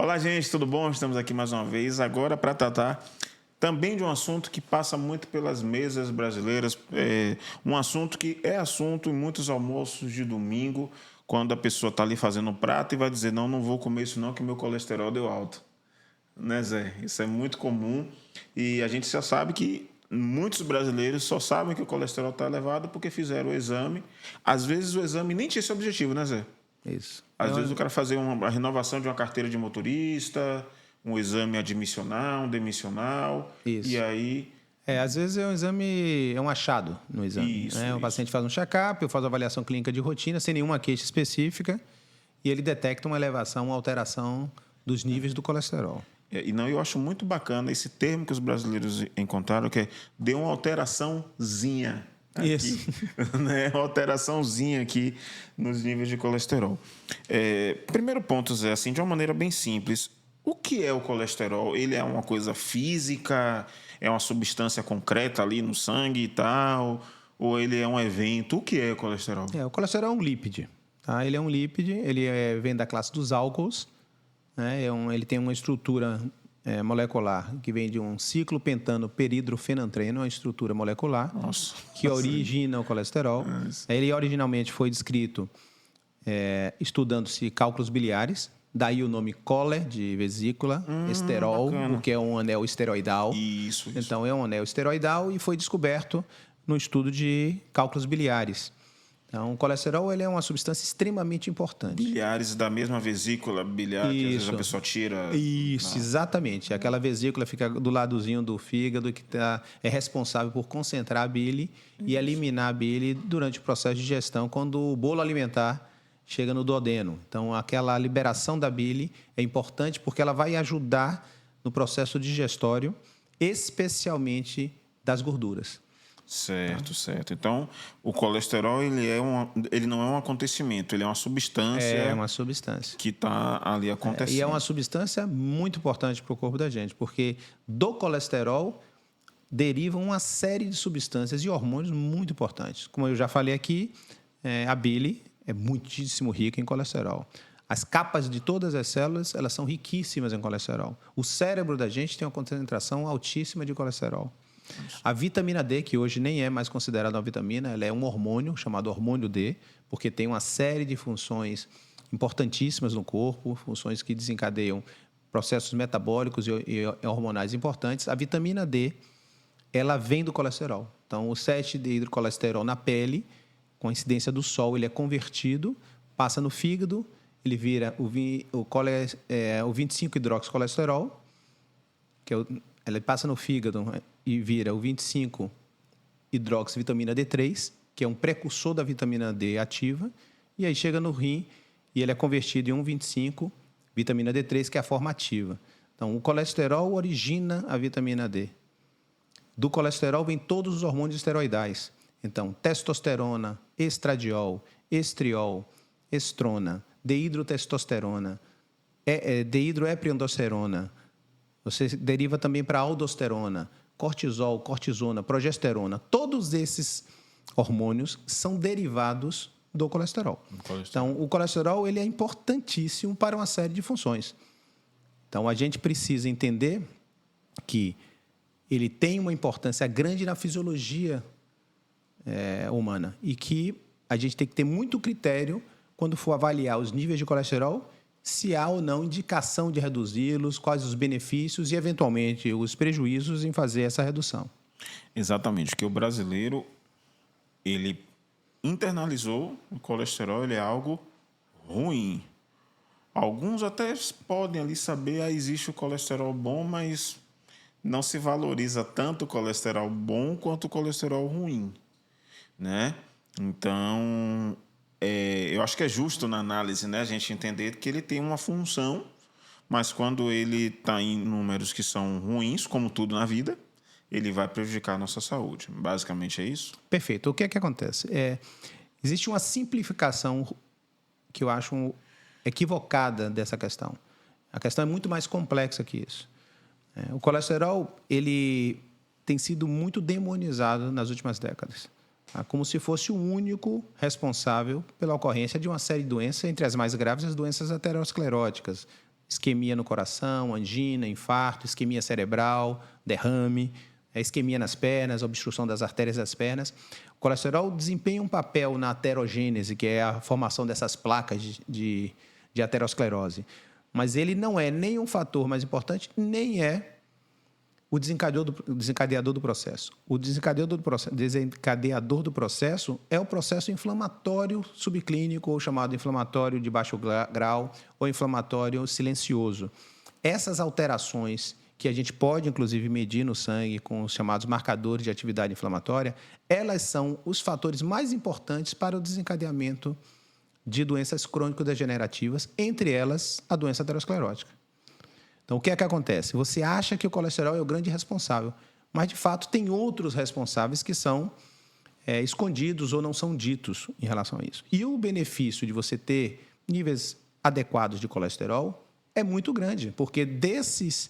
Olá, gente, tudo bom? Estamos aqui mais uma vez agora para tratar também de um assunto que passa muito pelas mesas brasileiras, um assunto que é assunto em muitos almoços de domingo, quando a pessoa está ali fazendo um prato e vai dizer, não vou comer isso não, que meu colesterol deu alto. Né, Zé? Isso é muito comum e a gente já sabe que muitos brasileiros só sabem que o colesterol está elevado porque fizeram o exame. Às vezes o exame nem tinha esse objetivo, né, Zé? Isso. Às vezes o cara fazer a renovação de uma carteira de motorista, um exame admissional, um demissional, e Isso. aí... Às vezes é um exame, é um achado no exame. Isso, Né? O isso. paciente faz um check-up, eu faço avaliação clínica de rotina, sem nenhuma queixa específica, e ele detecta uma elevação, uma alteração dos níveis do colesterol. E não, eu acho muito bacana esse termo que os brasileiros encontraram, que é deu uma alteraçãozinha aqui. Isso. Né? Uma alteraçãozinha aqui nos níveis de colesterol. Primeiro ponto, Zé, assim, de uma maneira bem simples, o que é o colesterol? Ele é uma coisa física? É uma substância concreta ali no sangue e tal? Ou ele é um evento? O que é o colesterol? O colesterol é um lípide. Tá? Ele é um lípide, vem da classe dos álcools. Né? Ele tem uma estrutura molecular que vem de um ciclo pentano peridrofenantreno, uma estrutura molecular. Nossa, que origina o colesterol. Ele originalmente foi descrito estudando-se cálculos biliares, daí o nome cole, de vesícula, esterol, bacana. porque é um anel esteroidal. Isso. Então, é um anel esteroidal e foi descoberto no estudo de cálculos biliares. Então, o colesterol ele é uma substância extremamente importante. Biliares da mesma vesícula biliar que às vezes a pessoa tira. Isso, exatamente. Aquela vesícula fica do ladozinho do fígado que é responsável por concentrar a bile e eliminar a bile durante o processo de digestão, quando o bolo alimentar chega no duodeno. Então, aquela liberação da bile é importante porque ela vai ajudar no processo digestório, especialmente das gorduras. Certo. Então, o colesterol ele não é um acontecimento, ele é uma substância. É uma substância. Que está ali acontecendo. E é uma substância muito importante para o corpo da gente, porque do colesterol derivam uma série de substâncias e hormônios muito importantes. Como eu já falei aqui, a bile é muitíssimo rica em colesterol. As capas de todas as células, elas são riquíssimas em colesterol. O cérebro da gente tem uma concentração altíssima de colesterol. A vitamina D, que hoje nem é mais considerada uma vitamina, ela é um hormônio chamado hormônio D, porque tem uma série de funções importantíssimas no corpo, funções que desencadeiam processos metabólicos e hormonais importantes. A vitamina D, ela vem do colesterol. Então, o 7-hidrocolesterol na pele, com a incidência do sol, ele é convertido, passa no fígado, ele vira o 25-hidroxicolesterol, ele passa no fígado e vira o 25-hidroxivitamina D3, que é um precursor da vitamina D ativa, e aí chega no rim e ele é convertido em 1,25 vitamina D3, que é a forma ativa. Então, o colesterol origina a vitamina D. Do colesterol vem todos os hormônios esteroidais. Então, testosterona, estradiol, estriol, estrona, deidrotestosterona, deidroepiandrosterona. Você deriva também para aldosterona, cortisol, cortisona, progesterona. Todos esses hormônios são derivados do colesterol. Então, o colesterol ele é importantíssimo para uma série de funções. Então, a gente precisa entender que ele tem uma importância grande na fisiologia humana e que a gente tem que ter muito critério quando for avaliar os níveis de colesterol, se há ou não indicação de reduzi-los, quais os benefícios e, eventualmente, os prejuízos em fazer essa redução. Exatamente, porque o brasileiro, ele internalizou o colesterol, ele é algo ruim. Alguns até podem ali saber, existe o colesterol bom, mas não se valoriza tanto o colesterol bom quanto o colesterol ruim, né? Então, eu acho que é justo na análise, né, a gente entender que ele tem uma função, mas quando ele está em números que são ruins, como tudo na vida, ele vai prejudicar a nossa saúde. Basicamente é isso? Perfeito. O que é que acontece? Existe uma simplificação que eu acho equivocada dessa questão. A questão é muito mais complexa que isso. O colesterol ele tem sido muito demonizado nas últimas décadas, como se fosse o único responsável pela ocorrência de uma série de doenças, entre as mais graves, as doenças ateroscleróticas, isquemia no coração, angina, infarto, isquemia cerebral, derrame, isquemia nas pernas, obstrução das artérias das pernas. O colesterol desempenha um papel na aterogênese, que é a formação dessas placas de aterosclerose. Mas ele não é nem um fator mais importante, nem é o desencadeador do processo. O desencadeador do processo é o processo inflamatório subclínico, ou chamado inflamatório de baixo grau, ou inflamatório silencioso. Essas alterações, que a gente pode, inclusive, medir no sangue com os chamados marcadores de atividade inflamatória, elas são os fatores mais importantes para o desencadeamento de doenças crônico-degenerativas, entre elas a doença aterosclerótica. Então, o que é que acontece? Você acha que o colesterol é o grande responsável, mas, de fato, tem outros responsáveis que são escondidos ou não são ditos em relação a isso. E o benefício de você ter níveis adequados de colesterol é muito grande, porque desses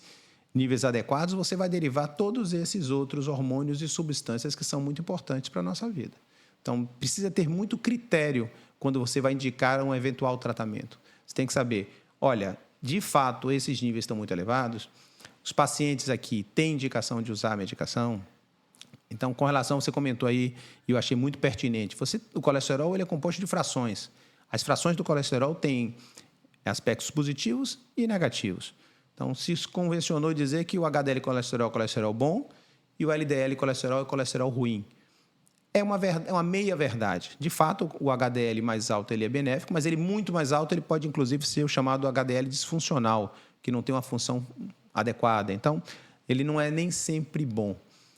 níveis adequados você vai derivar todos esses outros hormônios e substâncias que são muito importantes para a nossa vida. Então, precisa ter muito critério quando você vai indicar um eventual tratamento. Você tem que saber, olha, de fato, esses níveis estão muito elevados, os pacientes aqui têm indicação de usar a medicação. Então, com relação, você comentou aí, e eu achei muito pertinente, o colesterol ele é composto de frações. As frações do colesterol têm aspectos positivos e negativos. Então, se convencionou dizer que o HDL colesterol é colesterol bom e o LDL colesterol é colesterol ruim. É uma meia-verdade. De fato, o HDL mais alto ele é benéfico, mas ele muito mais alto ele pode, inclusive, ser o chamado HDL disfuncional, que não tem uma função adequada. Então, ele não é nem sempre bom.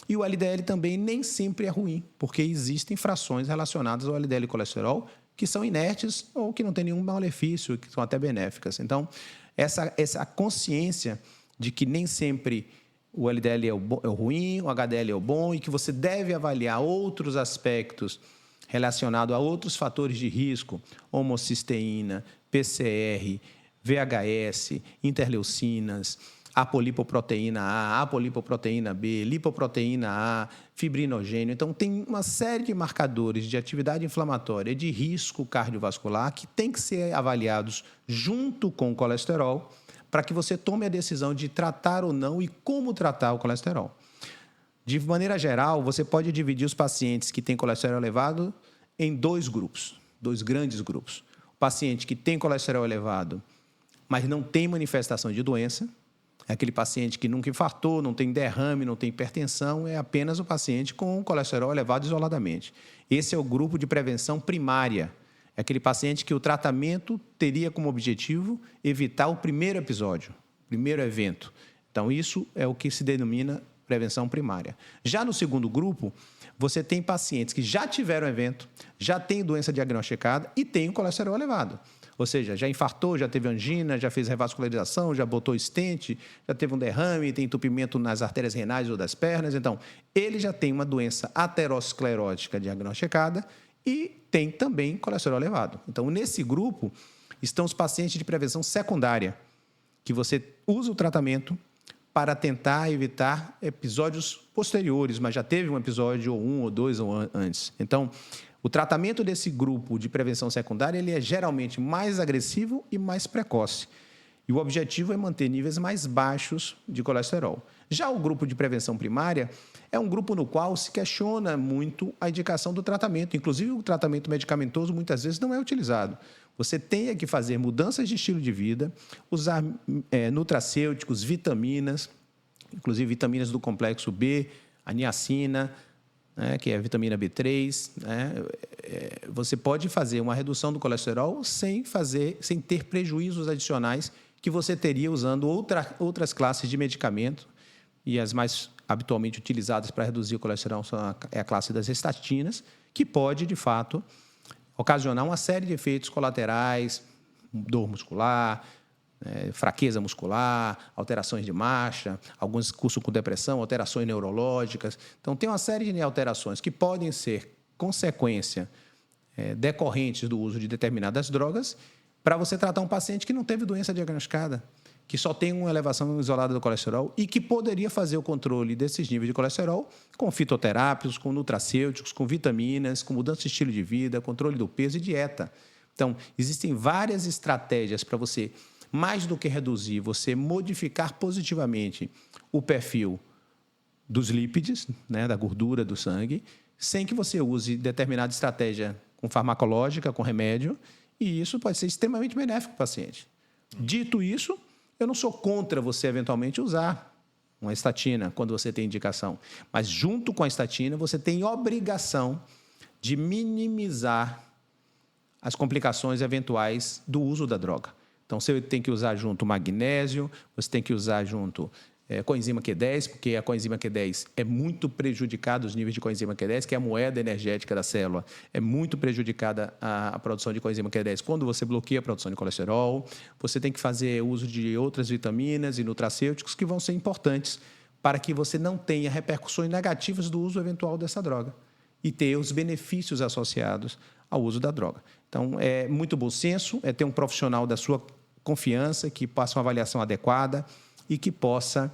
E o LDL também nem sempre é ruim, porque existem frações relacionadas ao LDL colesterol que são inertes ou que não têm nenhum malefício, que são até benéficas. Então, essa consciência de que nem sempre o LDL é o ruim, o HDL é o bom e que você deve avaliar outros aspectos relacionados a outros fatores de risco, homocisteína, PCR, VHS, interleucinas, apolipoproteína A, apolipoproteína B, lipoproteína A, fibrinogênio. Então, tem uma série de marcadores de atividade inflamatória de risco cardiovascular que tem que ser avaliados junto com o colesterol para que você tome a decisão de tratar ou não e como tratar o colesterol. De maneira geral, você pode dividir os pacientes que têm colesterol elevado em dois grupos, dois grandes grupos. O paciente que tem colesterol elevado, mas não tem manifestação de doença, é aquele paciente que nunca infartou, não tem derrame, não tem hipertensão, é apenas o paciente com colesterol elevado isoladamente. Esse é o grupo de prevenção primária. É aquele paciente que o tratamento teria como objetivo evitar o primeiro episódio, o primeiro evento. Então, isso é o que se denomina prevenção primária. Já no segundo grupo, você tem pacientes que já tiveram evento, já têm doença diagnosticada e têm o colesterol elevado. Ou seja, já infartou, já teve angina, já fez revascularização, já botou stent, já teve um derrame, tem entupimento nas artérias renais ou das pernas. Então, ele já tem uma doença aterosclerótica diagnosticada e tem também colesterol elevado. Então, nesse grupo estão os pacientes de prevenção secundária, que você usa o tratamento para tentar evitar episódios posteriores, mas já teve um episódio ou um ou dois ou antes. Então, o tratamento desse grupo de prevenção secundária ele é geralmente mais agressivo e mais precoce. E o objetivo é manter níveis mais baixos de colesterol. Já o grupo de prevenção primária é um grupo no qual se questiona muito a indicação do tratamento. Inclusive, o tratamento medicamentoso muitas vezes não é utilizado. Você tem que fazer mudanças de estilo de vida, usar nutracêuticos, vitaminas, inclusive vitaminas do complexo B, a niacina, que é a vitamina B3. Você pode fazer uma redução do colesterol sem ter prejuízos adicionais que você teria usando outras classes de medicamento. E as mais habitualmente utilizadas para reduzir o colesterol é a classe das estatinas, que pode, de fato, ocasionar uma série de efeitos colaterais, dor muscular, fraqueza muscular, alterações de marcha, alguns cursam com depressão, alterações neurológicas. Então, tem uma série de alterações que podem ser consequência decorrentes do uso de determinadas drogas para você tratar um paciente que não teve doença diagnosticada, que só tem uma elevação isolada do colesterol e que poderia fazer o controle desses níveis de colesterol com fitoterápicos, com nutracêuticos, com vitaminas, com mudança de estilo de vida, controle do peso e dieta. Então, existem várias estratégias para você mais do que reduzir, você modificar positivamente o perfil dos lípides, né, da gordura do sangue, sem que você use determinada estratégia com farmacológica, com remédio, e isso pode ser extremamente benéfico para o paciente. Dito isso, eu não sou contra você eventualmente usar uma estatina quando você tem indicação, mas junto com a estatina você tem obrigação de minimizar as complicações eventuais do uso da droga. Então, você tem que usar junto magnésio, você tem que usar junto coenzima Q10, porque a coenzima Q10 é muito prejudicada, os níveis de coenzima Q10, que é a moeda energética da célula, é muito prejudicada a produção de coenzima Q10 quando você bloqueia a produção de colesterol. Você tem que fazer uso de outras vitaminas e nutracêuticos que vão ser importantes para que você não tenha repercussões negativas do uso eventual dessa droga e ter os benefícios associados ao uso da droga. Então, é muito bom senso, é ter um profissional da sua confiança que faça uma avaliação adequada e que possa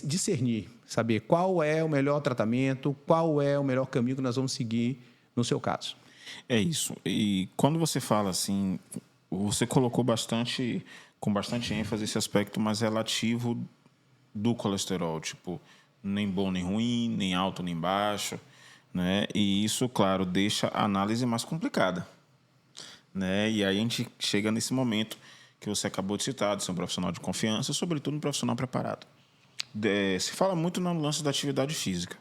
discernir, saber qual é o melhor tratamento, qual é o melhor caminho que nós vamos seguir no seu caso. É isso. E quando você fala assim, você colocou com bastante ênfase esse aspecto mais relativo do colesterol, tipo, nem bom nem ruim, nem alto nem baixo, né? E isso, claro, deixa a análise mais complicada, né? E aí a gente chega nesse momento que você acabou de citar, de ser um profissional de confiança, sobretudo um profissional preparado. Se fala muito no lance da atividade física,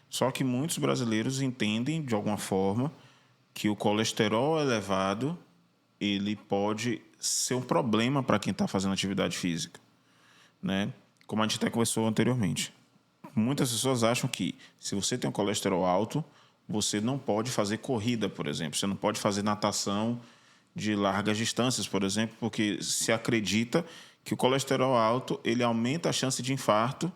só que muitos brasileiros entendem, de alguma forma, que o colesterol elevado ele pode ser um problema para quem está fazendo atividade física, né? Como a gente até conversou anteriormente. Muitas pessoas acham que, se você tem um colesterol alto, você não pode fazer corrida, por exemplo. Você não pode fazer natação de largas distâncias, por exemplo, porque se acredita que o colesterol alto ele aumenta a chance de infarto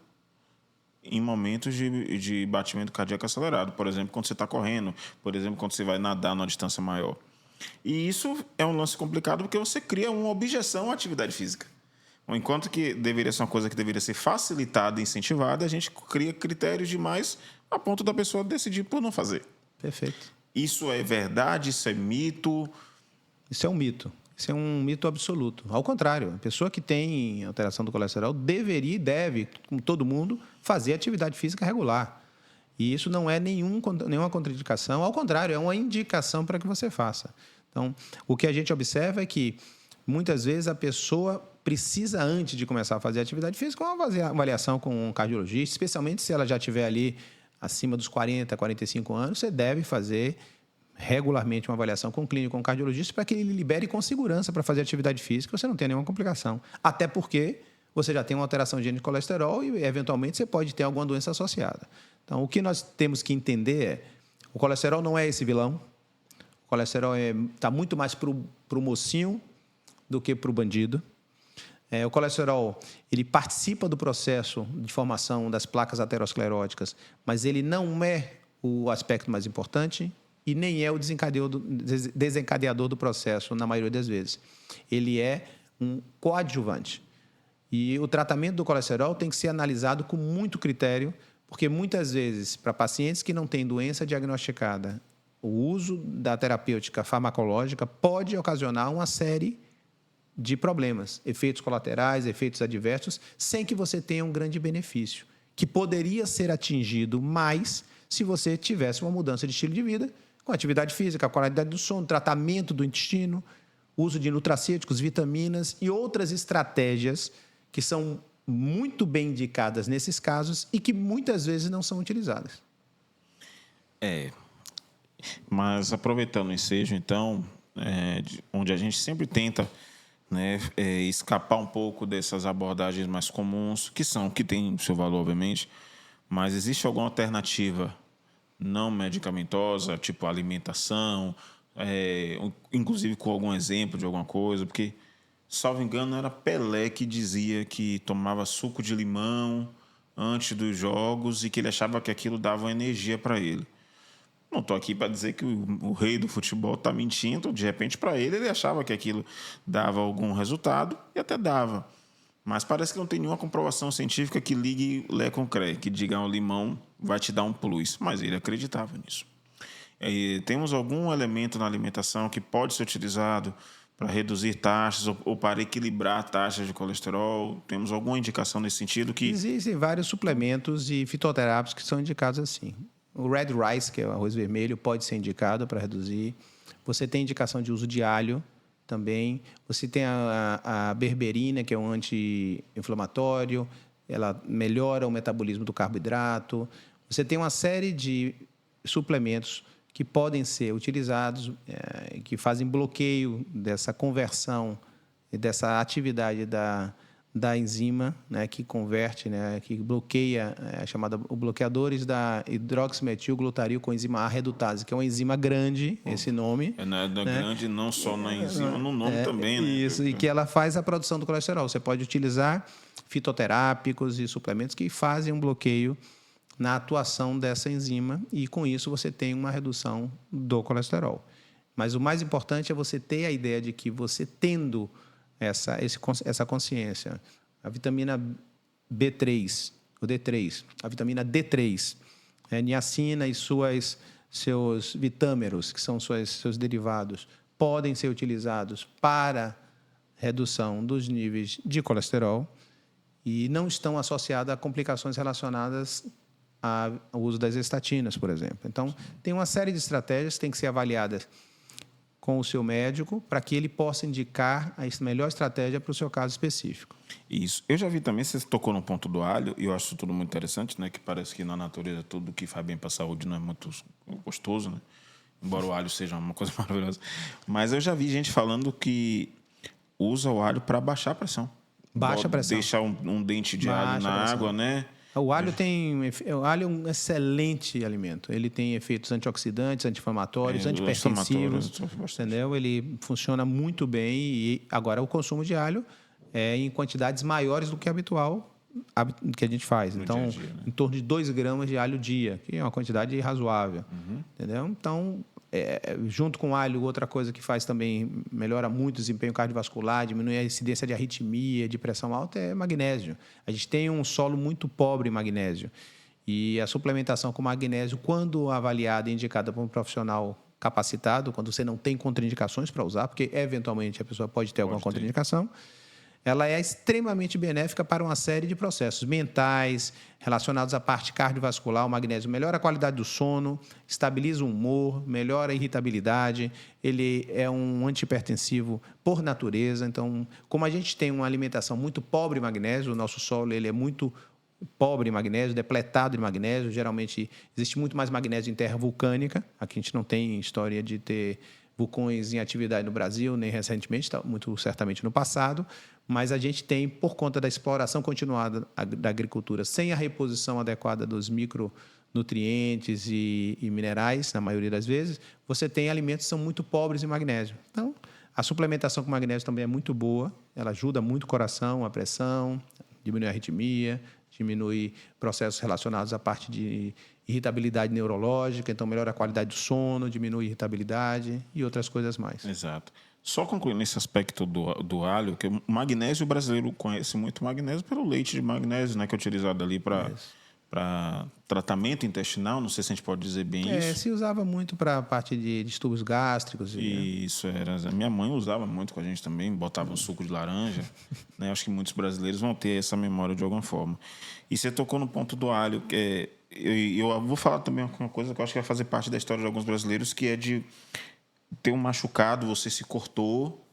em momentos de batimento cardíaco acelerado. Por exemplo, quando você está correndo, por exemplo, quando você vai nadar numa distância maior. E isso é um lance complicado porque você cria uma objeção à atividade física. Enquanto que deveria ser uma coisa que deveria ser facilitada e incentivada, a gente cria critérios demais a ponto da pessoa decidir por não fazer. Perfeito. Isso é verdade? Isso é mito? Isso é um mito. Isso é um mito absoluto. Ao contrário, a pessoa que tem alteração do colesterol deveria e deve, como todo mundo, fazer atividade física regular. E isso não é nenhuma contraindicação. Ao contrário, é uma indicação para que você faça. Então, o que a gente observa é que, muitas vezes, a pessoa precisa, antes de começar a fazer atividade física, uma avaliação com um cardiologista, especialmente se ela já estiver ali acima dos 40, 45 anos, você deve fazer regularmente uma avaliação com o clínico, com o cardiologista, para que ele libere com segurança para fazer atividade física, você não tenha nenhuma complicação. Até porque você já tem uma alteração de colesterol e, eventualmente, você pode ter alguma doença associada. Então, o que nós temos que entender é o colesterol não é esse vilão. O colesterol está muito mais para o mocinho do que para o bandido. O colesterol ele participa do processo de formação das placas ateroscleróticas, mas ele não é o aspecto mais importante e nem é o desencadeador do processo, na maioria das vezes. Ele é um coadjuvante. E o tratamento do colesterol tem que ser analisado com muito critério, porque muitas vezes, para pacientes que não têm doença diagnosticada, o uso da terapêutica farmacológica pode ocasionar uma série de problemas, efeitos colaterais, efeitos adversos, sem que você tenha um grande benefício, que poderia ser atingido mais se você tivesse uma mudança de estilo de vida, com atividade física, qualidade do sono, tratamento do intestino, uso de nutracêuticos, vitaminas e outras estratégias que são muito bem indicadas nesses casos e que muitas vezes não são utilizadas. Mas aproveitando o ensejo, então, onde a gente sempre tenta, né, escapar um pouco dessas abordagens mais comuns, que têm seu valor, obviamente, mas existe alguma alternativa não medicamentosa, tipo alimentação, inclusive com algum exemplo de alguma coisa, porque, salvo engano, era Pelé que dizia que tomava suco de limão antes dos jogos e que ele achava que aquilo dava energia para ele. Não estou aqui para dizer que o rei do futebol está mentindo. De repente, para ele achava que aquilo dava algum resultado e até dava. Mas parece que não tem nenhuma comprovação científica que ligue Lé com Cré, que diga o limão vai te dar um plus. Mas ele acreditava nisso. Temos algum elemento na alimentação que pode ser utilizado reduzir taxas ou para equilibrar taxas de colesterol? Temos alguma indicação nesse sentido? Existem vários suplementos e fitoterápicos que são indicados assim. O red rice, que é o arroz vermelho, pode ser indicado para reduzir. Você tem indicação de uso de alho também. Você tem a berberina, que é um anti-inflamatório. Ela melhora o metabolismo do carboidrato. Você tem uma série de suplementos que podem ser utilizados, que fazem bloqueio dessa conversão e dessa atividade da enzima, né, que converte, né, que bloqueia, bloqueadores da hidroximetilglutaril com enzima A redutase, que é uma enzima grande, esse nome. Né? Grande não só na enzima, no nome também, né? Isso, e que ela faz a produção do colesterol. Você pode utilizar fitoterápicos e suplementos que fazem um bloqueio na atuação dessa enzima e, com isso, você tem uma redução do colesterol. Mas o mais importante é você ter a ideia de que você tendo essa consciência, a vitamina B3, o D3, a vitamina D3, niacina e seus vitâmeros, que são seus derivados, podem ser utilizados para redução dos níveis de colesterol e não estão associados a complicações relacionadas ao uso das estatinas, por exemplo. Então, tem uma série de estratégias que têm que ser avaliadas com o seu médico para que ele possa indicar a melhor estratégia para o seu caso específico. Isso. Eu já vi também, você tocou no ponto do alho, e eu acho tudo muito interessante, né? Que parece que na natureza tudo que faz bem para a saúde não é muito gostoso, né? Embora o alho seja uma coisa maravilhosa. Mas eu já vi gente falando que usa o alho para baixar a pressão. Baixa a pressão. Deixar um dente de alho na água, né? O alho é um excelente alimento. Ele tem efeitos antioxidantes, anti-inflamatórios, antipertensivos, entendeu? Ele funciona muito bem e agora o consumo de alho é em quantidades maiores do que habitual que a gente faz. Então, dia a dia, né? Em torno de 2 gramas de alho dia, que é uma quantidade razoável, entendeu? Então, junto com o alho, outra coisa que faz também, melhora muito o desempenho cardiovascular, diminui a incidência de arritmia, de pressão alta, é magnésio. A gente tem um solo muito pobre em magnésio. E a suplementação com magnésio, quando avaliada e indicada por um profissional capacitado, quando você não tem contraindicações para usar, porque eventualmente a pessoa pode ter alguma contraindicação, ela é extremamente benéfica para uma série de processos mentais, relacionados à parte cardiovascular. O magnésio melhora a qualidade do sono, estabiliza o humor, melhora a irritabilidade, ele é um antihipertensivo por natureza. Então, como a gente tem uma alimentação muito pobre em magnésio, o nosso solo ele é muito pobre em magnésio, depletado em magnésio, geralmente existe muito mais magnésio em terra vulcânica. Aqui a gente não tem história de ter vulcões em atividade no Brasil, nem recentemente, muito certamente no passado, mas a gente tem, por conta da exploração continuada da agricultura, sem a reposição adequada dos micronutrientes e minerais, na maioria das vezes, você tem alimentos que são muito pobres em magnésio. Então, a suplementação com magnésio também é muito boa, ela ajuda muito o coração, a pressão, diminui a arritmia, diminui processos relacionados à parte de irritabilidade neurológica, então melhora a qualidade do sono, diminui a irritabilidade e outras coisas mais. Exato. Só concluindo esse aspecto do alho, que o magnésio, o brasileiro conhece muito magnésio pelo leite de magnésio, né, que é utilizado ali para tratamento intestinal, não sei se a gente pode dizer bem isso. Se usava muito para a parte de distúrbios gástricos. Isso, era. Minha mãe usava muito com a gente também, botava um suco de laranja. Né? Acho que muitos brasileiros vão ter essa memória de alguma forma. E você tocou no ponto do alho, que eu vou falar também uma coisa que eu acho que vai fazer parte da história de alguns brasileiros, que é de ter um machucado, você se cortou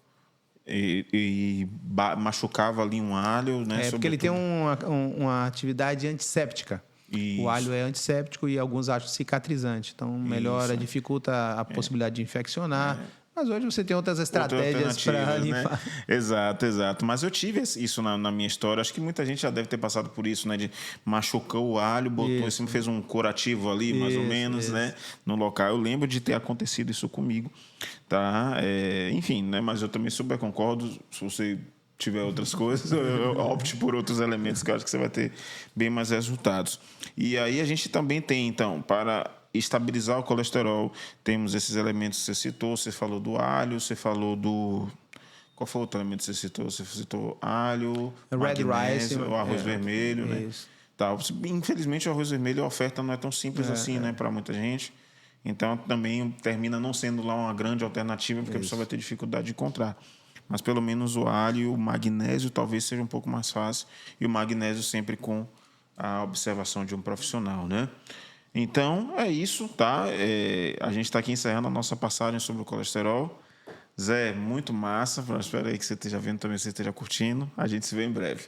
e machucava ali um alho, né? Porque ele tem uma atividade antisséptica. Isso. O alho é antisséptico e alguns acham cicatrizante. Então, melhora, dificulta a possibilidade de infeccionar. Mas hoje você tem outras estratégias para limpar. Né? Exato. Mas eu tive isso na minha história. Acho que muita gente já deve ter passado por isso, né? De machucou o alho, botou assim, fez um curativo ali, mais ou menos, né? No local. Eu lembro de ter acontecido isso comigo, tá? Enfim, né? Mas eu também super concordo. Se você tiver outras coisas, eu opte por outros elementos que eu acho que você vai ter bem mais resultados. E aí a gente também tem, então, para estabilizar o colesterol, temos esses elementos que você citou. Você falou do alho, você falou do... Qual foi o outro elemento que você citou? Você citou alho, magnésio, o arroz vermelho, né? Tá. Infelizmente, o arroz vermelho, a oferta não é tão simples assim, né, para muita gente. Então, também termina não sendo lá uma grande alternativa, porque a pessoa vai ter dificuldade de encontrar. Mas, pelo menos, o alho e o magnésio talvez seja um pouco mais fácil. E o magnésio sempre com a observação de um profissional, né? Então, é isso, tá? A gente está aqui encerrando a nossa passagem sobre o colesterol. Zé, muito massa. Espero aí que você esteja vendo também, que você esteja curtindo. A gente se vê em breve.